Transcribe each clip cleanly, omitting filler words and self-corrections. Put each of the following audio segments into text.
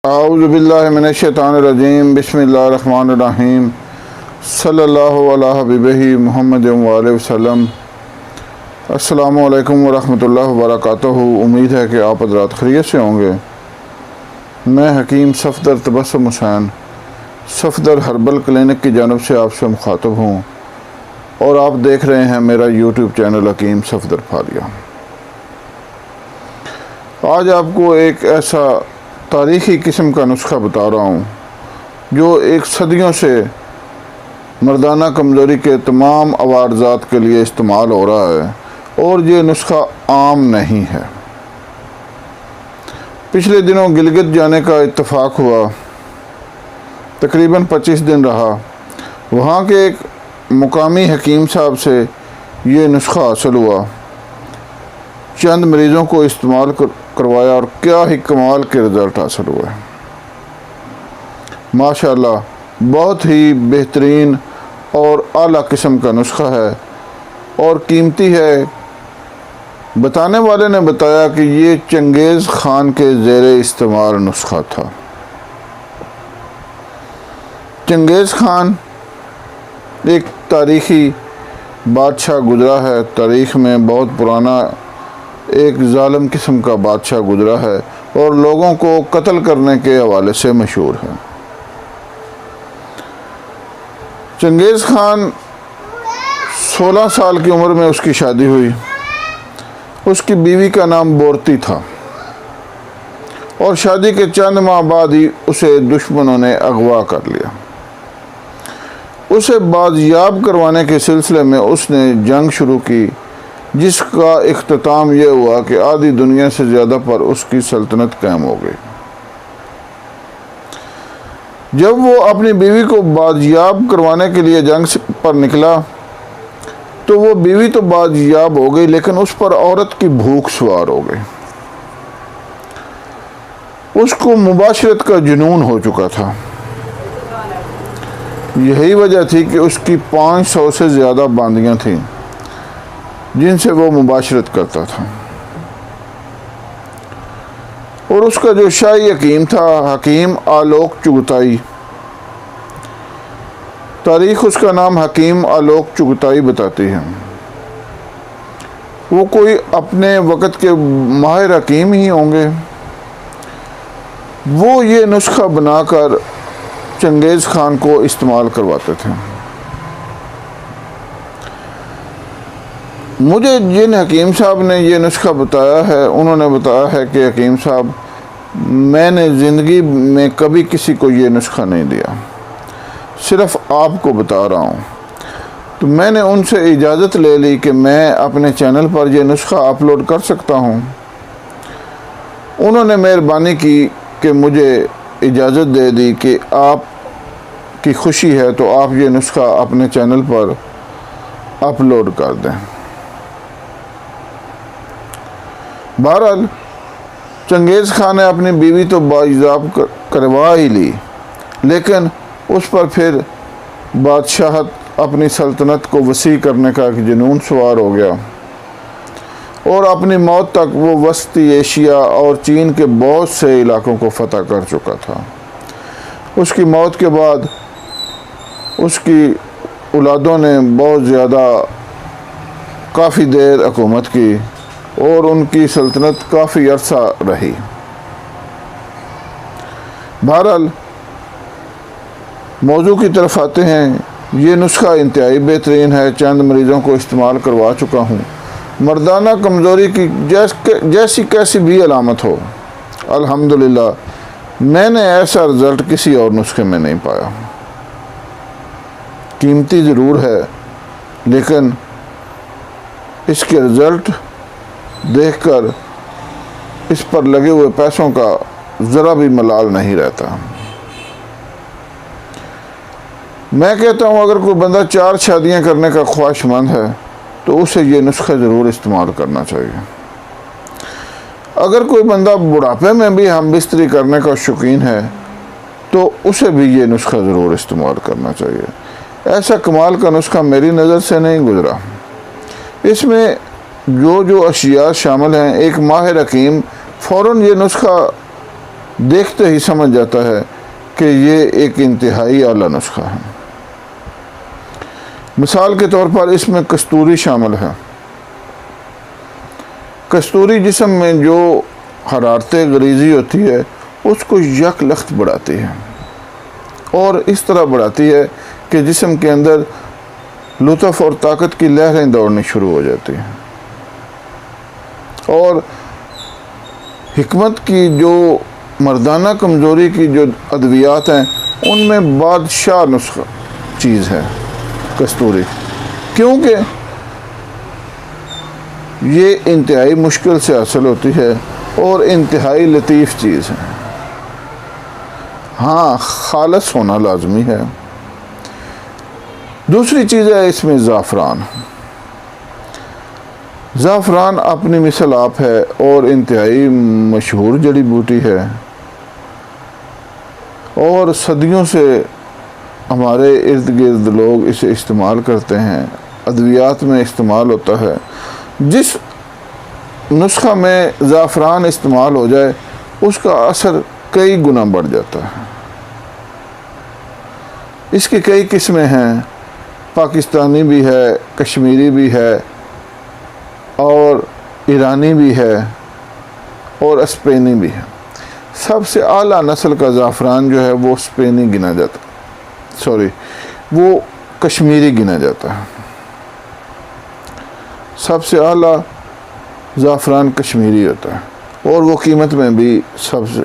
اعوذ باللہ من الشیطان الرجیم بسم اللہ الرحمن الرحیم صلی اللہ علیہ حبیبہ محمد وآلہ وسلم۔ السلام علیکم ورحمۃ اللہ وبرکاتہ۔ امید ہے کہ آپ حضرات خیریت سے ہوں گے۔ میں حکیم صفدر تبسم حسین صفدر ہربل کلینک کی جانب سے آپ سے مخاطب ہوں، اور آپ دیکھ رہے ہیں میرا یوٹیوب چینل حکیم صفدر پھالیہ۔ آج آپ کو ایک ایسا تاریخی قسم کا نسخہ بتا رہا ہوں جو ایک صدیوں سے مردانہ کمزوری کے تمام عوارضات کے لیے استعمال ہو رہا ہے، اور یہ نسخہ عام نہیں ہے۔ پچھلے دنوں گلگت جانے کا اتفاق ہوا، تقریباً 25 دن رہا۔ وہاں کے ایک مقامی حکیم صاحب سے یہ نسخہ حاصل ہوا، چند مریضوں کو استعمال کروایا، اور کیا ہی کمال کے رزلٹ حاصل ہوئے۔ ماشاءاللہ بہت ہی بہترین اور اعلیٰ قسم کا نسخہ ہے اور قیمتی ہے۔ بتانے والے نے بتایا کہ یہ چنگیز خان کے زیر استعمال نسخہ تھا۔ چنگیز خان ایک تاریخی بادشاہ گزرا ہے، تاریخ میں بہت پرانا ایک ظالم قسم کا بادشاہ گزرا ہے، اور لوگوں کو قتل کرنے کے حوالے سے مشہور ہے۔ چنگیز خان 16 سال کی عمر میں اس کی شادی ہوئی۔ اس کی بیوی کا نام بورتی تھا، اور شادی کے چند ماہ بعد ہی اسے دشمنوں نے اغوا کر لیا۔ اسے بازیاب کروانے کے سلسلے میں اس نے جنگ شروع کی، جس کا اختتام یہ ہوا کہ آدھی دنیا سے زیادہ پر اس کی سلطنت قائم ہو گئی۔ جب وہ اپنی بیوی کو بازیاب کروانے کے لیے جنگ پر نکلا تو وہ بیوی تو بازیاب ہو گئی، لیکن اس پر عورت کی بھوک سوار ہو گئی۔ اس کو مباشرت کا جنون ہو چکا تھا۔ یہی وجہ تھی کہ اس کی 500 سے زیادہ باندیاں تھیں جن سے وہ مباشرت کرتا تھا، اور اس کا جو شاہی حکیم تھا، حکیم آلوک چغتائی، تاریخ اس کا نام حکیم آلوک چغتائی بتاتی ہے۔ وہ کوئی اپنے وقت کے ماہر حکیم ہی ہوں گے۔ وہ یہ نسخہ بنا کر چنگیز خان کو استعمال کرواتے تھے۔ مجھے جن حکیم صاحب نے یہ نسخہ بتایا ہے، انہوں نے بتایا ہے کہ حکیم صاحب، میں نے زندگی میں کبھی کسی کو یہ نسخہ نہیں دیا، صرف آپ کو بتا رہا ہوں۔ تو میں نے ان سے اجازت لے لی کہ میں اپنے چینل پر یہ نسخہ اپلوڈ کر سکتا ہوں۔ انہوں نے مہربانی کی کہ مجھے اجازت دے دی کہ آپ کی خوشی ہے تو آپ یہ نسخہ اپنے چینل پر اپلوڈ کر دیں۔ بہرحال چنگیز خان نے اپنی بیوی تو بازیاب کروا ہی لی، لیکن اس پر پھر بادشاہت، اپنی سلطنت کو وسیع کرنے کا ایک جنون سوار ہو گیا، اور اپنی موت تک وہ وسطی ایشیا اور چین کے بہت سے علاقوں کو فتح کر چکا تھا۔ اس کی موت کے بعد اس کی اولادوں نے بہت زیادہ کافی دیر حکومت کی، اور ان کی سلطنت کافی عرصہ رہی۔ بہرحال موضوع کی طرف آتے ہیں۔ یہ نسخہ انتہائی بہترین ہے، چند مریضوں کو استعمال کروا چکا ہوں۔ مردانہ کمزوری کی جیسی کیسی بھی علامت ہو، الحمدللہ میں نے ایسا رزلٹ کسی اور نسخے میں نہیں پایا۔ قیمتی ضرور ہے، لیکن اس کے رزلٹ دیکھ کر اس پر لگے ہوئے پیسوں کا ذرا بھی ملال نہیں رہتا۔ میں کہتا ہوں اگر کوئی بندہ 4 شادیاں کرنے کا خواہش مند ہے تو اسے یہ نسخہ ضرور استعمال کرنا چاہیے۔ اگر کوئی بندہ بڑھاپے میں بھی ہم بستری کرنے کا شوقین ہے تو اسے بھی یہ نسخہ ضرور استعمال کرنا چاہیے۔ ایسا کمال کا نسخہ میری نظر سے نہیں گزرا۔ اس میں جو اشیاء شامل ہیں، ایک ماہر حکیم فوراً یہ نسخہ دیکھتے ہی سمجھ جاتا ہے کہ یہ ایک انتہائی اعلیٰ نسخہ ہے۔ مثال کے طور پر اس میں کستوری شامل ہے۔ کستوری جسم میں جو حرارت غریزی ہوتی ہے اس کو یک لخت بڑھاتی ہے، اور اس طرح بڑھاتی ہے کہ جسم کے اندر لطف اور طاقت کی لہریں دوڑنی شروع ہو جاتی ہیں، اور حکمت کی جو مردانہ کمزوری کی جو ادویات ہیں ان میں بادشاہ نسخہ چیز ہے کستوری، کیونکہ یہ انتہائی مشکل سے حاصل ہوتی ہے اور انتہائی لطیف چیز ہے۔ ہاں، خالص ہونا لازمی ہے۔ دوسری چیز ہے اس میں زعفران۔ زعفران اپنی مثل آپ ہے اور انتہائی مشہور جڑی بوٹی ہے، اور صدیوں سے ہمارے ارد گرد لوگ اسے استعمال کرتے ہیں، ادویات میں استعمال ہوتا ہے۔ جس نسخہ میں زعفران استعمال ہو جائے اس کا اثر کئی گنا بڑھ جاتا ہے۔ اس کی کئی قسمیں ہیں، پاکستانی بھی ہے، کشمیری بھی ہے، اور ایرانی بھی ہے، اور اسپینی بھی ہے۔ سب سے اعلیٰ نسل کا زعفران جو ہے وہ اسپینی گنا جاتا ہے، وہ کشمیری گنا جاتا ہے۔ سب سے اعلیٰ زعفران کشمیری ہوتا ہے، اور وہ قیمت میں بھی سب سے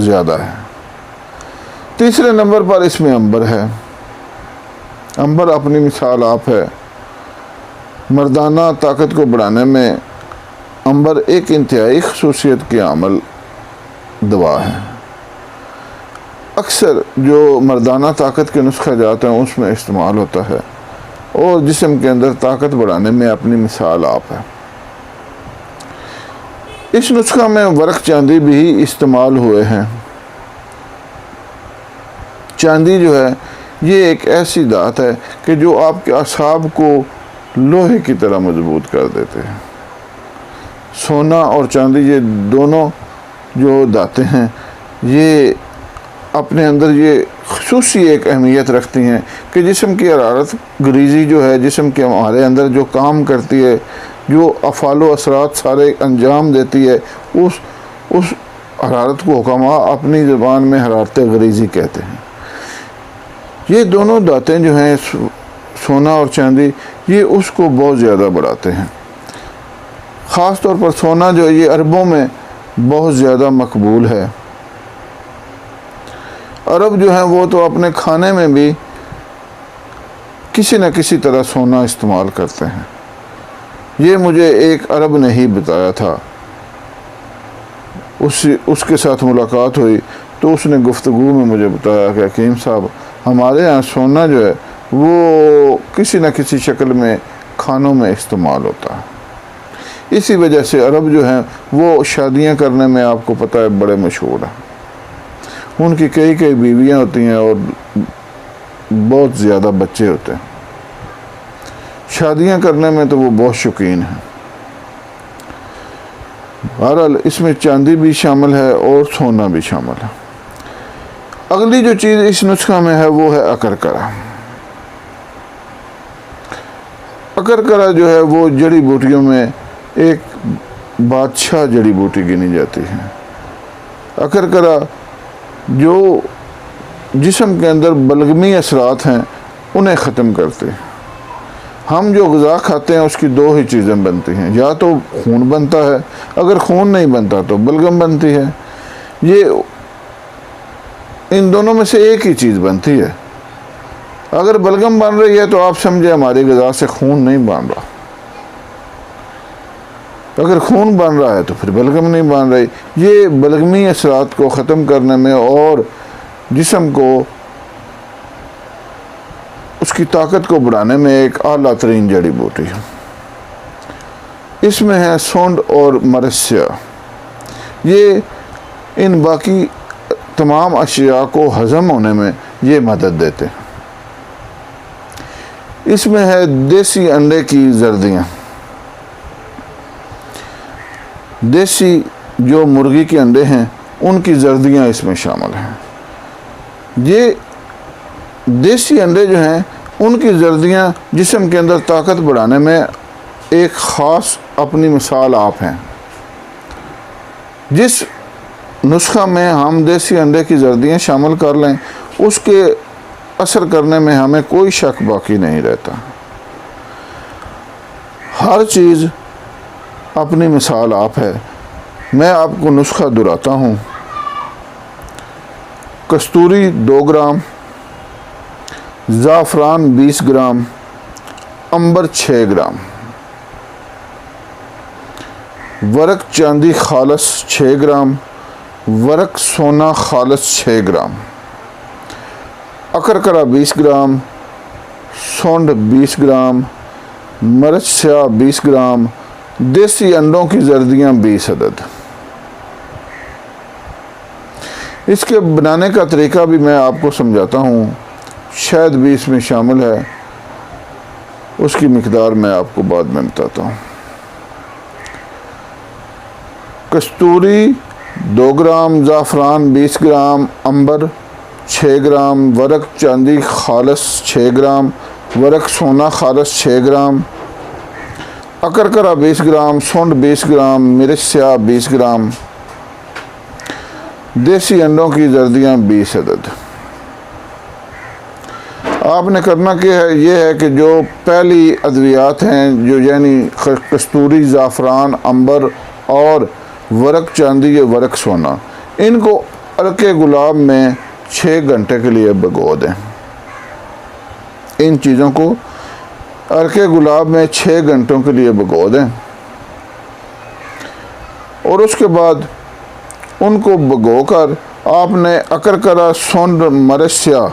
زیادہ ہے۔ تیسرے نمبر پر اس میں عنبر ہے۔ عنبر اپنی مثال آپ ہے۔ مردانہ طاقت کو بڑھانے میں عنبر ایک انتہائی خصوصیت کی عامل دوا ہے۔ اکثر جو مردانہ طاقت کے نسخہ جات ہیں اس میں استعمال ہوتا ہے، اور جسم کے اندر طاقت بڑھانے میں اپنی مثال آپ ہے۔ اس نسخہ میں ورق چاندی بھی استعمال ہوئے ہیں۔ چاندی جو ہے یہ ایک ایسی دھات ہے کہ جو آپ کے اعصاب کو لوہے کی طرح مضبوط کر دیتے ہیں۔ سونا اور چاندی یہ دونوں جو دھاتیں ہیں یہ اپنے اندر یہ خصوصی ایک اہمیت رکھتی ہیں کہ جسم کی حرارت غریزی جو ہے، جسم کے ہمارے اندر جو کام کرتی ہے، جو افعال و اثرات سارے انجام دیتی ہے، اس حرارت کو حکماء اپنی زبان میں حرارت غریزی کہتے ہیں۔ یہ دونوں دھاتیں جو ہیں سونا اور چاندی یہ اس کو بہت زیادہ بڑھاتے ہیں۔ خاص طور پر سونا جو یہ عربوں میں بہت زیادہ مقبول ہے۔ عرب جو ہیں وہ تو اپنے کھانے میں بھی کسی نہ کسی طرح سونا استعمال کرتے ہیں۔ یہ مجھے ایک عرب نے ہی بتایا تھا، اس کے ساتھ ملاقات ہوئی تو اس نے گفتگو میں مجھے بتایا کہ حکیم صاحب ہمارے ہاں سونا جو ہے وہ کسی نہ کسی شکل میں کھانوں میں استعمال ہوتا ہے۔ اسی وجہ سے عرب جو ہیں وہ شادیاں کرنے میں آپ کو پتہ ہے بڑے مشہور ہیں۔ ان کی کئی بیویاں ہوتی ہیں اور بہت زیادہ بچے ہوتے ہیں۔ شادیاں کرنے میں تو وہ بہت شوقین ہیں۔ بہرحال اس میں چاندی بھی شامل ہے اور سونا بھی شامل ہے۔ اگلی جو چیز اس نسخہ میں ہے وہ ہے اکرکرا۔ اکرکرا جو ہے وہ جڑی بوٹیوں میں ایک بادشاہ جڑی بوٹی گنی جاتی ہے۔ اکرکرا جو جسم کے اندر بلغمی اثرات ہیں انہیں ختم کرتے ہیں۔ ہم جو غذا کھاتے ہیں اس کی دو ہی چیزیں بنتی ہیں، یا تو خون بنتا ہے، اگر خون نہیں بنتا تو بلغم بنتی ہے۔ یہ ان دونوں میں سے ایک ہی چیز بنتی ہے۔ اگر بلغم بن رہی ہے تو آپ سمجھے ہماری غذا سے خون نہیں بن رہا، اگر خون بن رہا ہے تو پھر بلغم نہیں بن رہی۔ یہ بلغمی اثرات کو ختم کرنے میں اور جسم کو اس کی طاقت کو بڑھانے میں ایک اعلیٰ ترین جڑی بوٹی ہے۔ اس میں ہے سونڈ اور مرثیہ۔ یہ ان باقی تمام اشیاء کو ہضم ہونے میں یہ مدد دیتے ہیں۔ اس میں ہے دیسی انڈے کی زردیاں۔ دیسی جو مرغی کے انڈے ہیں ان کی زردیاں اس میں شامل ہیں۔ یہ دیسی انڈے جو ہیں ان کی زردیاں جسم کے اندر طاقت بڑھانے میں ایک خاص اپنی مثال آپ ہیں۔ جس نسخہ میں ہم دیسی انڈے کی زردیاں شامل کر لیں اس کے اثر کرنے میں ہمیں کوئی شک باقی نہیں رہتا۔ ہر چیز اپنی مثال آپ ہے۔ میں آپ کو نسخہ دہراتا ہوں۔ کستوری 2 گرام، زعفران 20 گرام، عنبر 6 گرام، ورق چاندی خالص 6 گرام، ورق سونا خالص 6 گرام، اکرکرا 20 گرام، سونڈ 20 گرام، مرچ سیاہ 20 گرام، دیسی انڈوں کی زردیاں 20 عدد۔ اس کے بنانے کا طریقہ بھی میں آپ کو سمجھاتا ہوں، شاید بھی اس میں شامل ہے، اس کی مقدار میں آپ کو بعد میں بتاتا ہوں۔ کستوری 2 گرام، زعفران 20 گرام، عنبر 6 گرام، ورق چاندی خالص 6 گرام، ورق سونا خالص 6 گرام، اکرکرا 20 گرام، سونڈ 20 گرام، مرچ سیاہ 20 گرام، دیسی انڈوں کی زردیاں 20 عدد۔ آپ نے کرنا کیا ہے، یہ ہے کہ جو پہلی ادویات ہیں جو یعنی کستوری، زعفران، عنبر اور ورق چاندی یا ورق سونا، ان کو عرق گلاب میں 6 گھنٹے کے لیے بھگو دیں۔ ان چیزوں کو عرق گلاب میں 6 گھنٹوں کے لیے بھگو دیں، اور اس کے بعد ان کو بھگو کر آپ نے اکرکرا، سونڈ، مرچ سیاہ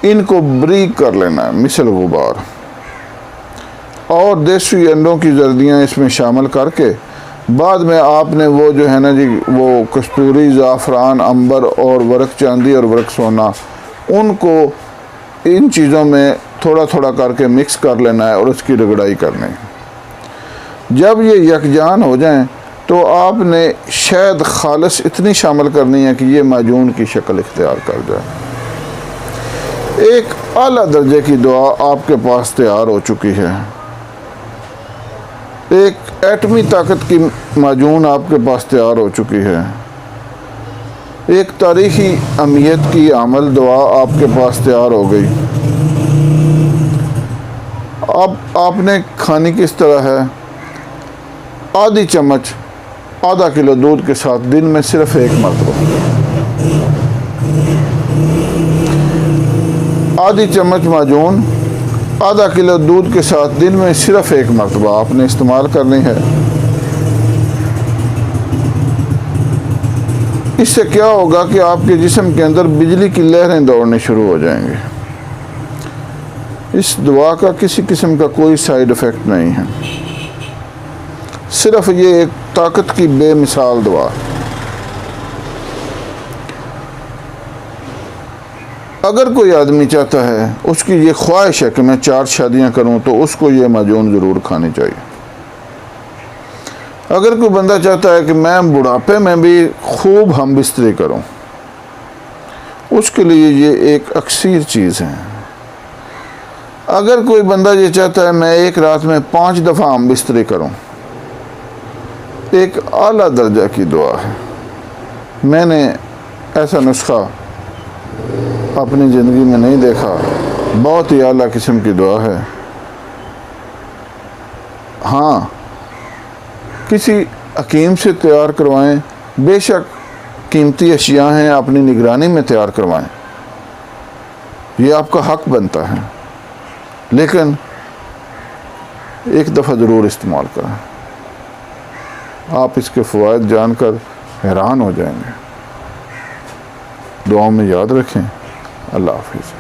ان کو بریک کر لینا ہے مثل غبار، اور دیسی انڈوں کی زردیاں اس میں شامل کر کے بعد میں آپ نے وہ جو ہے نا جی وہ کستوری، زعفران، عنبر اور ورق چاندی اور ورق سونا ان کو ان چیزوں میں تھوڑا تھوڑا کر کے مکس کر لینا ہے اور اس کی رگڑائی کرنی ہے۔ جب یہ یکجان ہو جائیں تو آپ نے شہد خالص اتنی شامل کرنی ہے کہ یہ معجون کی شکل اختیار کر جائے۔ ایک اعلیٰ درجے کی دعا آپ کے پاس تیار ہو چکی ہے۔ ایک ایٹمی طاقت کی معجون آپ کے پاس تیار ہو چکی ہے۔ ایک تاریخی اہمیت کی عمل دعا آپ کے پاس تیار ہو گئی۔ اب آپ نے کھانی کس طرح ہے؟ آدھی چمچ آدھا کلو دودھ کے ساتھ دن میں صرف 1 مرتبہ، آدھی چمچ معجون آدھا کلو دودھ کے ساتھ دن میں صرف 1 مرتبہ آپ نے استعمال کرنی ہے۔ اس سے کیا ہوگا کہ آپ کے جسم کے اندر بجلی کی لہریں دوڑنے شروع ہو جائیں گے۔ اس دعا کا کسی قسم کا کوئی سائیڈ افیکٹ نہیں ہے، صرف یہ ایک طاقت کی بے مثال دعا۔ اگر کوئی آدمی چاہتا ہے، اس کی یہ خواہش ہے کہ میں 4 شادیاں کروں، تو اس کو یہ معجون ضرور کھانی چاہیے۔ اگر کوئی بندہ چاہتا ہے کہ میں بڑھاپے میں بھی خوب ہم بستری کروں، اس کے لیے یہ ایک اکسیر چیز ہے۔ اگر کوئی بندہ یہ چاہتا ہے میں ایک رات میں 5 دفعہ ہم بستری کروں، ایک اعلیٰ درجہ کی دعا ہے۔ میں نے ایسا نسخہ اپنی زندگی میں نہیں دیکھا، بہت ہی اعلیٰ قسم کی دعا ہے۔ ہاں، کسی حکیم سے تیار کروائیں، بے شک قیمتی اشیاء ہیں، اپنی نگرانی میں تیار کروائیں، یہ آپ کا حق بنتا ہے، لیکن ایک دفعہ ضرور استعمال کریں۔ آپ اس کے فوائد جان کر حیران ہو جائیں گے۔ دعاؤں میں یاد رکھیں۔ اللہ حافظ۔